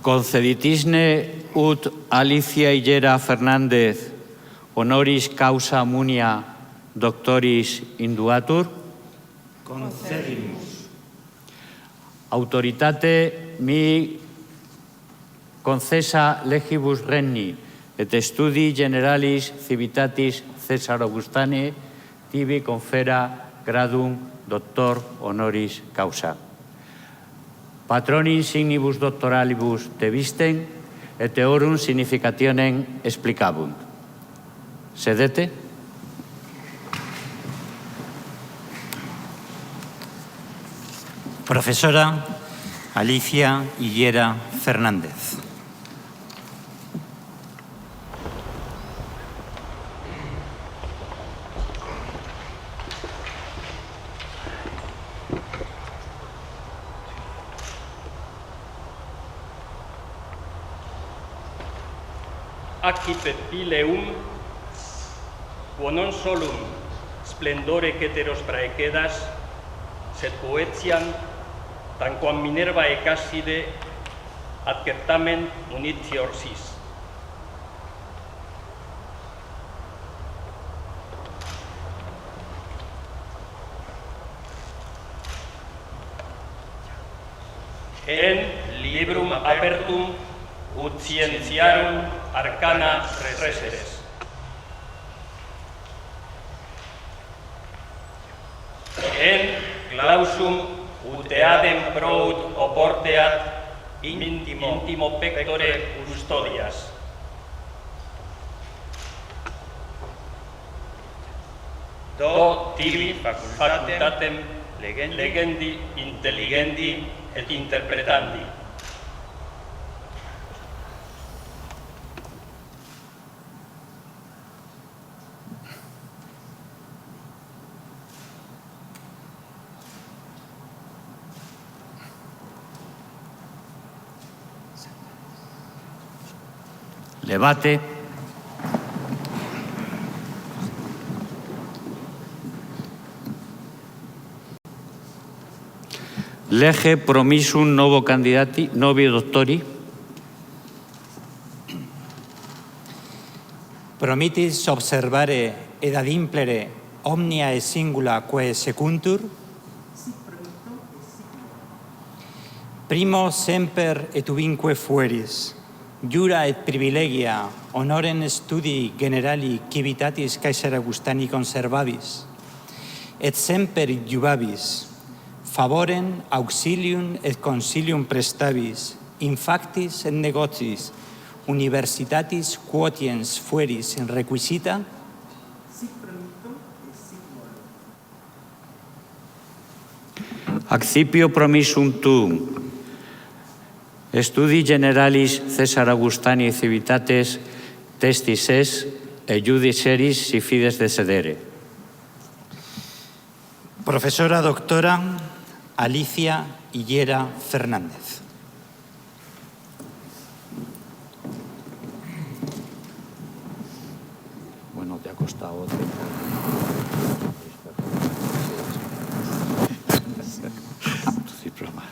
Conceditisne ut Alicia Hillera Fernández honoris causa munia doctoris induatur? Concedimus. Autoritate mi concessa legibus regni et studi generalis civitatis Caesar Augustane tibi confera gradum doctor honoris causa. Patroni signibus doctoralibus te visten et eorum significationem explicabunt. Sedete. Profesora Alicia Hillera Fernández. Accipet pileum, quo non solum splendore ceteros praecedas, sed poetiam, tanquam Minerva e Casside, ad certamen munitior sis. En librum apertum ut scientiarum arcana reseres. En clausum ut eadem prout oporteat intimo pectore custodias. Do tibi facultatem legendi, intelligendi et interpretandi. Debate. Lege promisum novo candidati, novi doctori. Promitis observare ed ad implere omnia et singula quae secuntur. Primo semper et ubique fueris. Jura et privilegia honorem studi generali civitatis Caesar Augustani conservabis, et semper iubabis, favorem auxilium et consilium prestabis, in factis et negotis, universitatis quotiens fueris in requisita, Accipio promissum tuum, studi generalis Caesar Augustani civitates testis es, e iudis eris si fides desedere. Profesora doctora Alicia Hillera Fernández. Bueno, te ha costado. Tu diploma.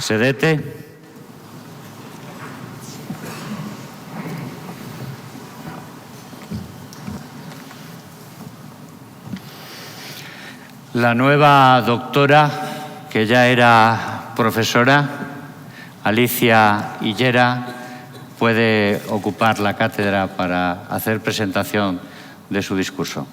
Sedete. La nueva doctora, que ya era profesora, Alicia Hillera, puede ocupar la cátedra para hacer presentación de su discurso.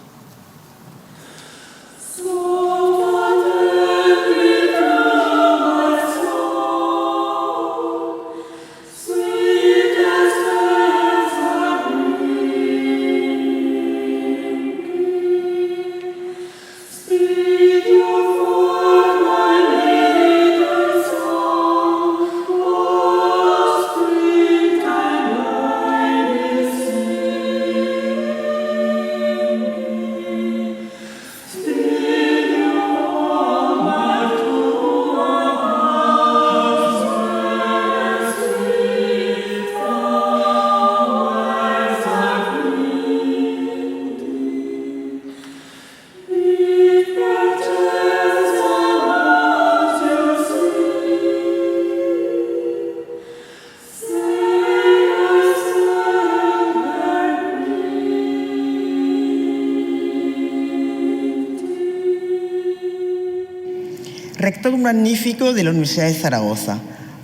rector magnífico de la Universidad de Zaragoza,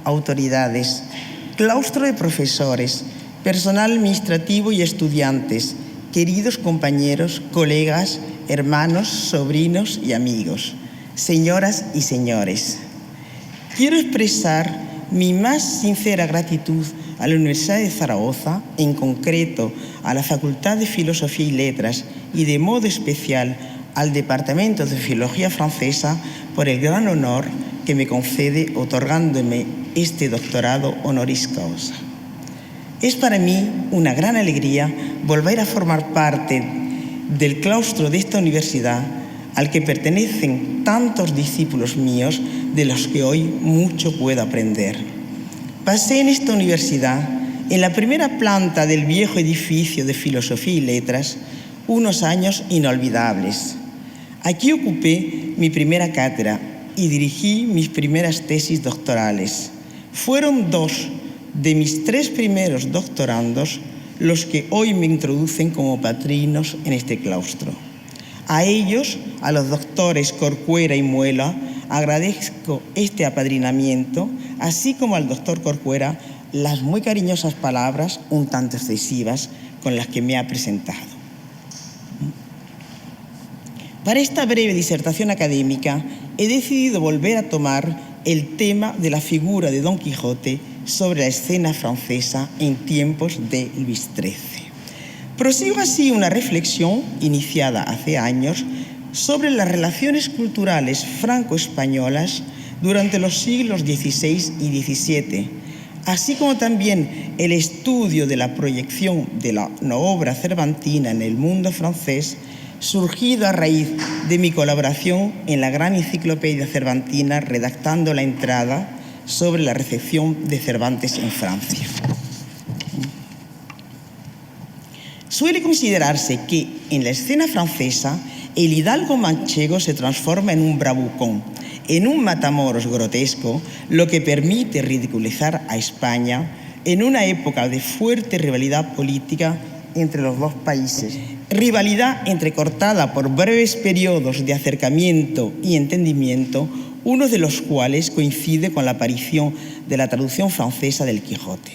autoridades, claustro de profesores, personal administrativo y estudiantes, queridos compañeros, colegas, hermanos, sobrinos y amigos, señoras y señores. Quiero expresar mi más sincera gratitud a la Universidad de Zaragoza, en concreto a la Facultad de Filosofía y Letras y de modo especial al Departamento de Filología Francesa por el gran honor que me concede otorgándome este doctorado honoris causa. Es para mí una gran alegría volver a formar parte del claustro de esta universidad al que pertenecen tantos discípulos míos de los que hoy mucho puedo aprender. Pasé en esta universidad, en la primera planta del viejo edificio de Filosofía y Letras, unos años inolvidables. Aquí ocupé mi primera cátedra y dirigí mis primeras tesis doctorales. Fueron 2 de mis 3 primeros doctorandos los que hoy me introducen como padrinos en este claustro. A ellos, a los doctores Corcuera y Muela, agradezco este apadrinamiento, así como al doctor Corcuera las muy cariñosas palabras, un tanto excesivas, con las que me ha presentado. Para esta breve disertación académica he decidido volver a tomar el tema de la figura de Don Quijote sobre la escena francesa en tiempos de Luis XIII. Prosigo así una reflexión iniciada hace años sobre las relaciones culturales franco-españolas durante los siglos XVI y XVII, así como también el estudio de la proyección de la obra cervantina en el mundo francés, surgido a raíz de mi colaboración en la gran enciclopedia cervantina redactando la entrada sobre la recepción de Cervantes en Francia. Suele considerarse que en la escena francesa el hidalgo manchego se transforma en un bravucón, en un matamoros grotesco, lo que permite ridiculizar a España en una época de fuerte rivalidad política entre los dos países. Rivalidad entrecortada por breves periodos de acercamiento y entendimiento, uno de los cuales coincide con la aparición de la traducción francesa del Quijote.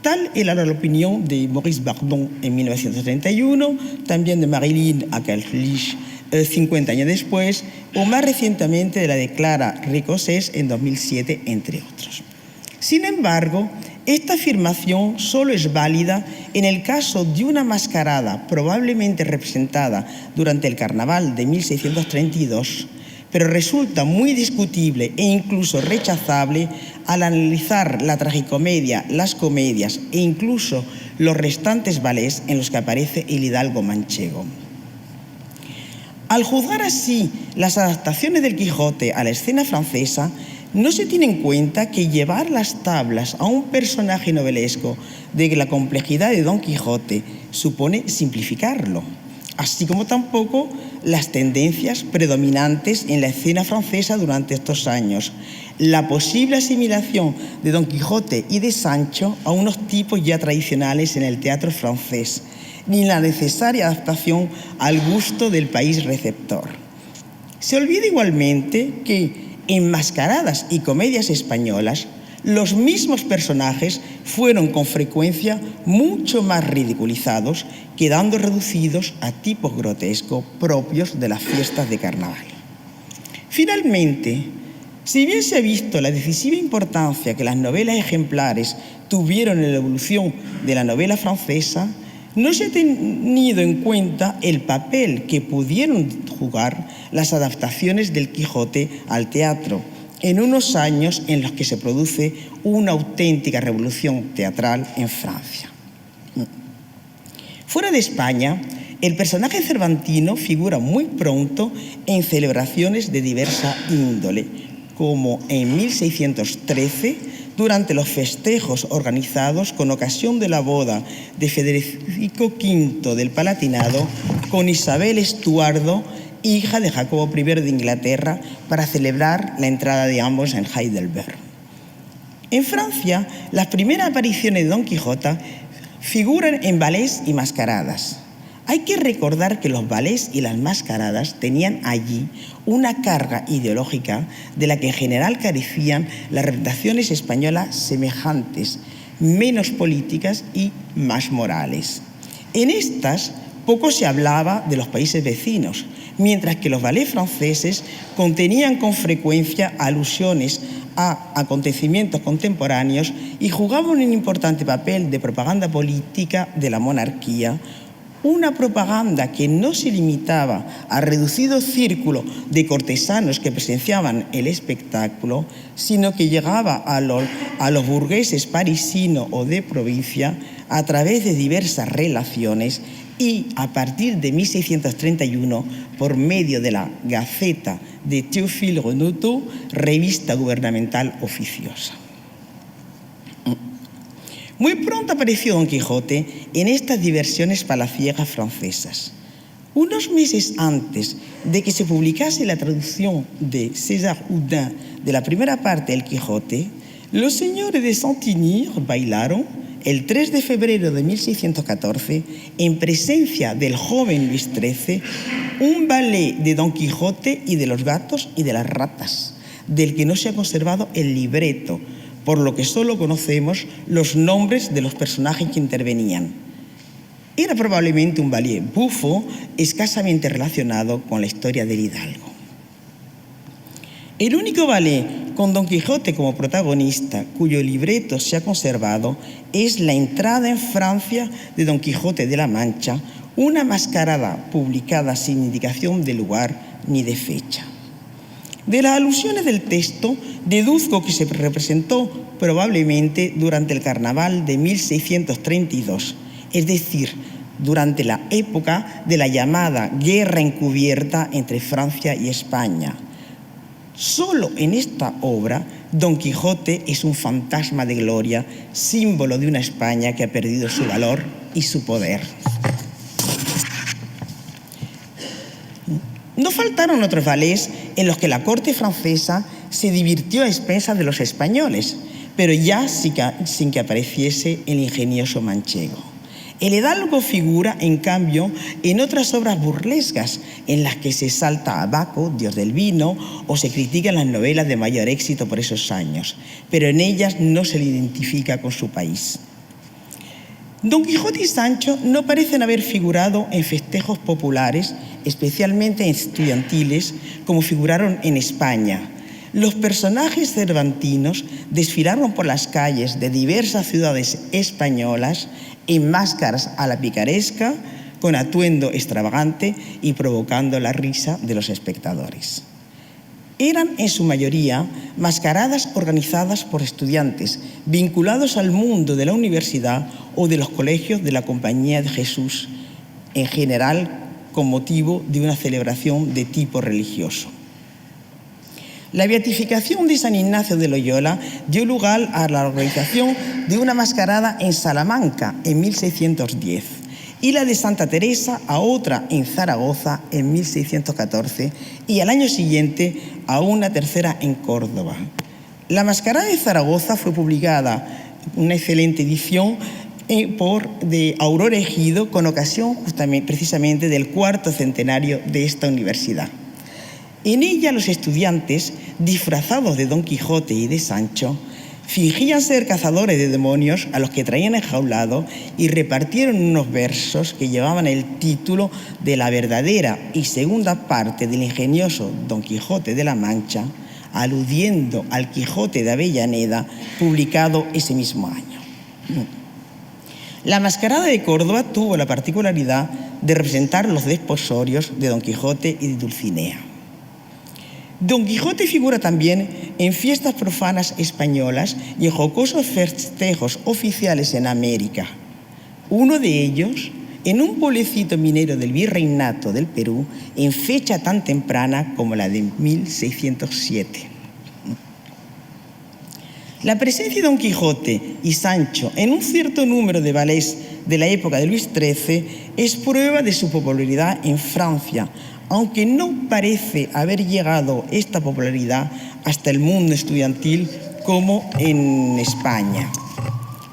Tal era la opinión de Maurice Bardon en 1931, también de Marilyn Akerlich 50 años después, o más recientemente de la de Clara Ricosés en 2007, entre otros. Sin embargo, esta afirmación solo es válida en el caso de una mascarada probablemente representada durante el Carnaval de 1632, pero resulta muy discutible e incluso rechazable al analizar la tragicomedia, las comedias e incluso los restantes ballets en los que aparece el hidalgo manchego. Al juzgar así las adaptaciones del Quijote a la escena francesa, no se tiene en cuenta que llevar las tablas a un personaje novelesco de la complejidad de Don Quijote supone simplificarlo, así como tampoco las tendencias predominantes en la escena francesa durante estos años, la posible asimilación de Don Quijote y de Sancho a unos tipos ya tradicionales en el teatro francés, ni la necesaria adaptación al gusto del país receptor. Se olvida igualmente que en mascaradas y comedias españolas, los mismos personajes fueron con frecuencia mucho más ridiculizados, quedando reducidos a tipos grotescos propios de las fiestas de carnaval. Finalmente, si bien se ha visto la decisiva importancia que las novelas ejemplares tuvieron en la evolución de la novela francesa, no se ha tenido en cuenta el papel que pudieron jugar las adaptaciones del Quijote al teatro en unos años en los que se produce una auténtica revolución teatral en Francia. Fuera de España, el personaje cervantino figura muy pronto en celebraciones de diversa índole, como en 1613, durante los festejos organizados con ocasión de la boda de Federico V del Palatinado con Isabel Estuardo, hija de Jacobo I de Inglaterra, para celebrar la entrada de ambos en Heidelberg. En Francia, las primeras apariciones de Don Quijote figuran en ballets y mascaradas. Hay que recordar que los ballets y las mascaradas tenían allí una carga ideológica de la que en general carecían las representaciones españolas semejantes, menos políticas y más morales. En estas poco se hablaba de los países vecinos, mientras que los ballets franceses contenían con frecuencia alusiones a acontecimientos contemporáneos y jugaban un importante papel de propaganda política de la monarquía, una propaganda que no se limitaba a reducido círculo de cortesanos que presenciaban el espectáculo, sino que llegaba a los burgueses parisinos o de provincia a través de diversas relaciones y a partir de 1631 por medio de la Gaceta de Théophile Renaudot, revista gubernamental oficiosa. Muy pronto apareció Don Quijote en estas diversiones palaciegas francesas. Unos meses antes de que se publicase la traducción de César Houdin de la primera parte del Quijote, los señores de Saint-Igny bailaron el 3 de febrero de 1614, en presencia del joven Luis XIII, un ballet de Don Quijote y de los gatos y de las ratas, del que no se ha conservado el libreto, por lo que solo conocemos los nombres de los personajes que intervenían. Era probablemente un ballet bufo, escasamente relacionado con la historia del hidalgo. El único ballet con Don Quijote como protagonista, cuyo libreto se ha conservado, es la entrada en Francia de Don Quijote de la Mancha, una mascarada publicada sin indicación de lugar ni de fecha. De las alusiones del texto, deduzco que se representó probablemente durante el carnaval de 1632, es decir, durante la época de la llamada guerra encubierta entre Francia y España. Solo en esta obra, Don Quijote es un fantasma de gloria, símbolo de una España que ha perdido su valor y su poder. No faltaron otros ballets en los que la corte francesa se divirtió a expensas de los españoles, pero ya sin que apareciese el ingenioso manchego. El hidalgo figura, en cambio, en otras obras burlescas en las que se exalta a Baco, dios del vino, o se critican las novelas de mayor éxito por esos años, pero en ellas no se le identifica con su país. Don Quijote y Sancho no parecen haber figurado en festejos populares, especialmente en estudiantiles, como figuraron en España. Los personajes cervantinos desfilaron por las calles de diversas ciudades españolas en máscaras a la picaresca, con atuendo extravagante y provocando la risa de los espectadores. Eran en su mayoría mascaradas organizadas por estudiantes vinculados al mundo de la universidad o de los colegios de la Compañía de Jesús, en general con motivo de una celebración de tipo religioso. La beatificación de San Ignacio de Loyola dio lugar a la organización de una mascarada en Salamanca en 1610 y la de Santa Teresa a otra en Zaragoza en 1614 y al año siguiente a una tercera en Córdoba. La mascarada de Zaragoza fue publicada, una excelente edición, de Aurora Ejido con ocasión precisamente del 4º centenario de esta universidad. En ella los estudiantes, disfrazados de Don Quijote y de Sancho, fingían ser cazadores de demonios a los que traían enjaulados y repartieron unos versos que llevaban el título de la verdadera y segunda parte del ingenioso Don Quijote de la Mancha, aludiendo al Quijote de Avellaneda, publicado ese mismo año. La mascarada de Córdoba tuvo la particularidad de representar los desposorios de Don Quijote y de Dulcinea. Don Quijote figura también en fiestas profanas españolas y en jocosos festejos oficiales en América. Uno de ellos, en un pueblecito minero del Virreinato del Perú, en fecha tan temprana como la de 1607. La presencia de Don Quijote y Sancho en un cierto número de ballets de la época de Luis XIII es prueba de su popularidad en Francia, aunque no parece haber llegado esta popularidad hasta el mundo estudiantil como en España.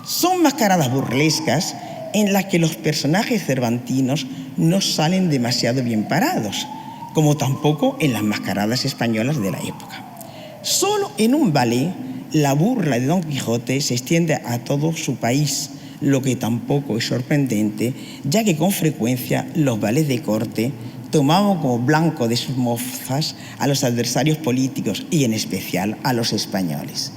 Son mascaradas burlescas en las que los personajes cervantinos no salen demasiado bien parados, como tampoco en las mascaradas españolas de la época. Solo en un ballet, la burla de Don Quijote se extiende a todo su país, lo que tampoco es sorprendente, ya que con frecuencia los ballets de corte tomaban como blanco de sus mofas a los adversarios políticos y en especial a los españoles.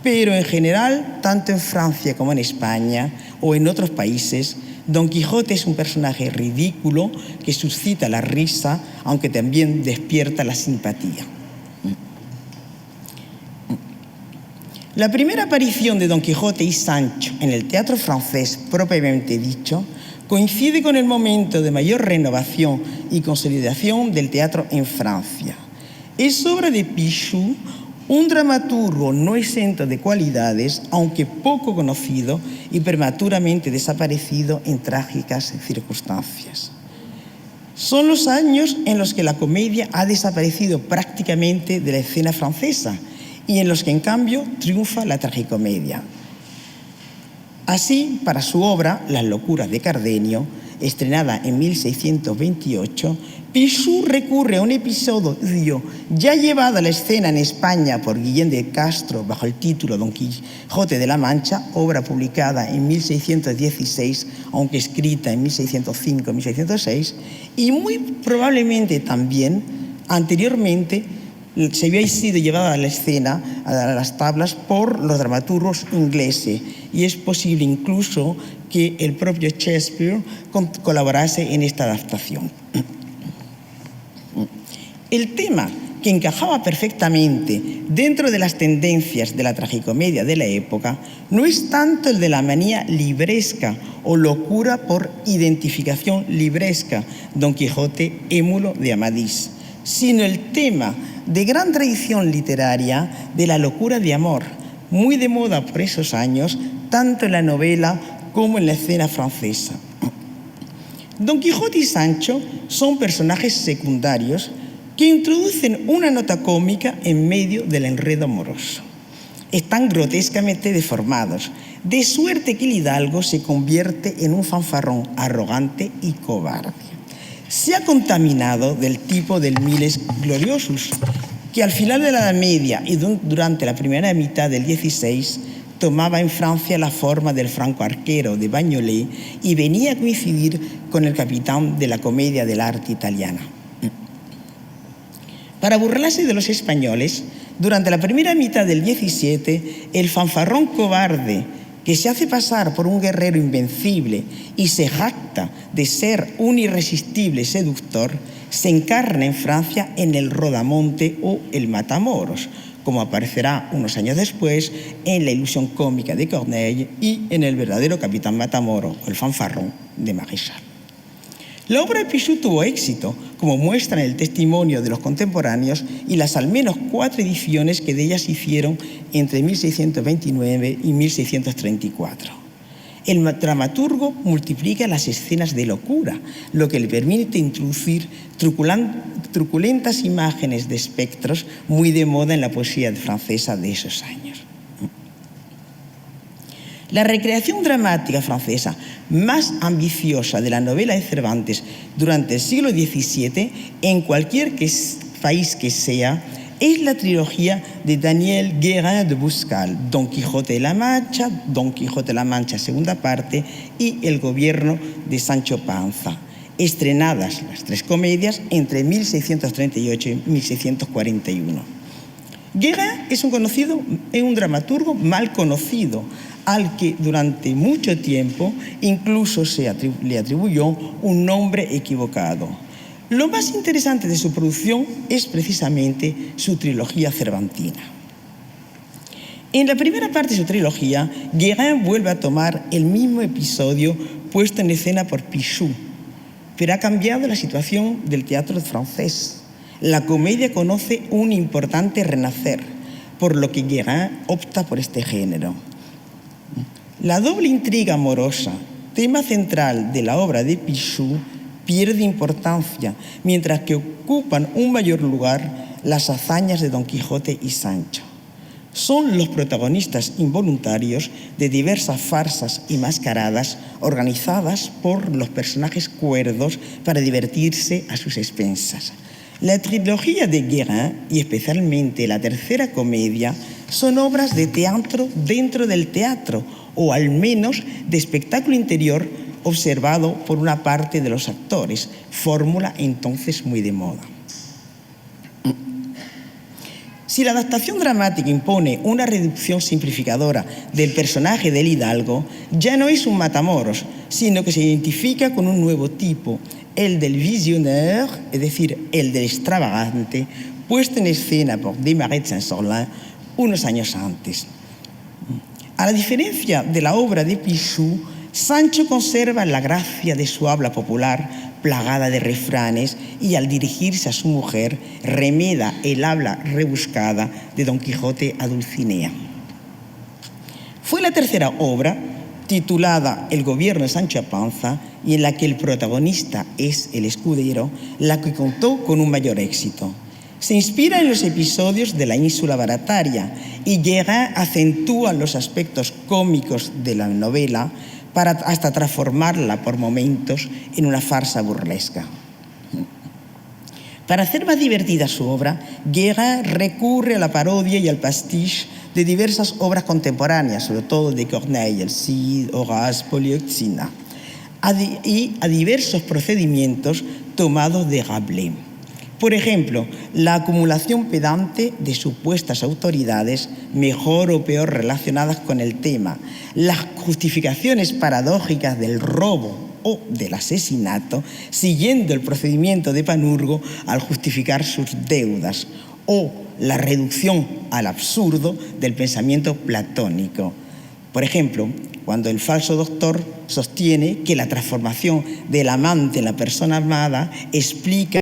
Pero en general, tanto en Francia como en España o en otros países, Don Quijote es un personaje ridículo que suscita la risa, aunque también despierta la simpatía. La primera aparición de Don Quijote y Sancho en el teatro francés propiamente dicho coincide con el momento de mayor renovación y consolidación del teatro en Francia. Es obra de Pichou, un dramaturgo no exento de cualidades, aunque poco conocido y prematuramente desaparecido en trágicas circunstancias. Son los años en los que la comedia ha desaparecido prácticamente de la escena francesa y en los que, en cambio, triunfa la tragicomedia. Así, para su obra Las locuras de Cardenio, estrenada en 1628, Pichou recurre a un episodio ya llevado a la escena en España por Guillén de Castro bajo el título Don Quijote de la Mancha, obra publicada en 1616, aunque escrita en 1605-1606, y muy probablemente también anteriormente se había sido llevada a la escena, a las tablas, por los dramaturgos ingleses, y es posible incluso que el propio Shakespeare colaborase en esta adaptación. El tema que encajaba perfectamente dentro de las tendencias de la tragicomedia de la época no es tanto el de la manía libresca o locura por identificación libresca, Don Quijote émulo de Amadís, sino el tema de gran tradición literaria de la locura de amor, muy de moda por esos años, tanto en la novela como en la escena francesa. Don Quijote y Sancho son personajes secundarios que introducen una nota cómica en medio del enredo amoroso. Están grotescamente deformados, de suerte que el hidalgo se convierte en un fanfarrón arrogante y cobarde. Se ha contaminado del tipo del Miles Gloriosus, que al final de la Edad Media y durante la primera mitad del XVI tomaba en Francia la forma del franco arquero de Bagnolet y venía a coincidir con el capitán de la comedia del arte italiana. Para burlarse de los españoles, durante la primera mitad del XVII, el fanfarrón cobarde, que se hace pasar por un guerrero invencible y se jacta de ser un irresistible seductor, se encarna en Francia en el Rodamonte o el Matamoros, como aparecerá unos años después en La ilusión cómica de Corneille y en El verdadero capitán Matamoros o el fanfarrón de Maréchal. La obra de Pichou tuvo éxito, como muestran el testimonio de los contemporáneos y las al menos 4 ediciones que de ellas se hicieron entre 1629 y 1634. El dramaturgo multiplica las escenas de locura, lo que le permite introducir truculentas imágenes de espectros muy de moda en la poesía francesa de esos años. La recreación dramática francesa más ambiciosa de la novela de Cervantes durante el siglo XVII, en cualquier país que sea, es la trilogía de Daniel Guérin de Buscal, Don Quijote de la Mancha, segunda parte, y El gobierno de Sancho Panza, estrenadas las 3 comedias entre 1638 y 1641. Guérin es un dramaturgo mal conocido, al que durante mucho tiempo incluso le atribuyó un nombre equivocado. Lo más interesante de su producción es precisamente su trilogía cervantina. En la primera parte de su trilogía, Guérin vuelve a tomar el mismo episodio puesto en escena por Pichou, pero ha cambiado la situación del teatro francés. La comedia conoce un importante renacer, por lo que Guérin opta por este género. La doble intriga amorosa, tema central de la obra de Pichou, pierde importancia, mientras que ocupan un mayor lugar las hazañas de Don Quijote y Sancho. son los protagonistas involuntarios de diversas farsas y mascaradas organizadas por los personajes cuerdos para divertirse a sus expensas. La trilogía de Guérin, y especialmente la tercera comedia, son obras de teatro dentro del teatro, o al menos de espectáculo interior observado por una parte de los actores, fórmula entonces muy de moda. Si la adaptación dramática impone una reducción simplificadora del personaje del hidalgo, ya no es un matamoros, sino que se identifica con un nuevo tipo, el del visionnaire, es decir, el del extravagante, puesto en escena por Desmarets Saint-Sorlin unos años antes. A la diferencia de la obra de Pichou, Sancho conserva la gracia de su habla popular, plagada de refranes, y al dirigirse a su mujer, remeda el habla rebuscada de Don Quijote a Dulcinea. Fue la tercera obra, titulada El gobierno de Sancho Panza, y en la que el protagonista es el escudero, la que contó con un mayor éxito. Se inspira en los episodios de la ínsula barataria y Guérin acentúa los aspectos cómicos de la novela para hasta transformarla por momentos en una farsa burlesca. Para hacer más divertida su obra, Guérin recurre a la parodia y al pastiche de diversas obras contemporáneas, sobre todo de Corneille, el Cid, Horace, Polioxena, y a diversos procedimientos tomados de Rabelais. Por ejemplo, la acumulación pedante de supuestas autoridades, mejor o peor relacionadas con el tema, las justificaciones paradójicas del robo o del asesinato, siguiendo el procedimiento de Panurgo al justificar sus deudas, o la reducción al absurdo del pensamiento platónico. Por ejemplo, cuando el falso doctor sostiene que la transformación del amante en la persona amada explica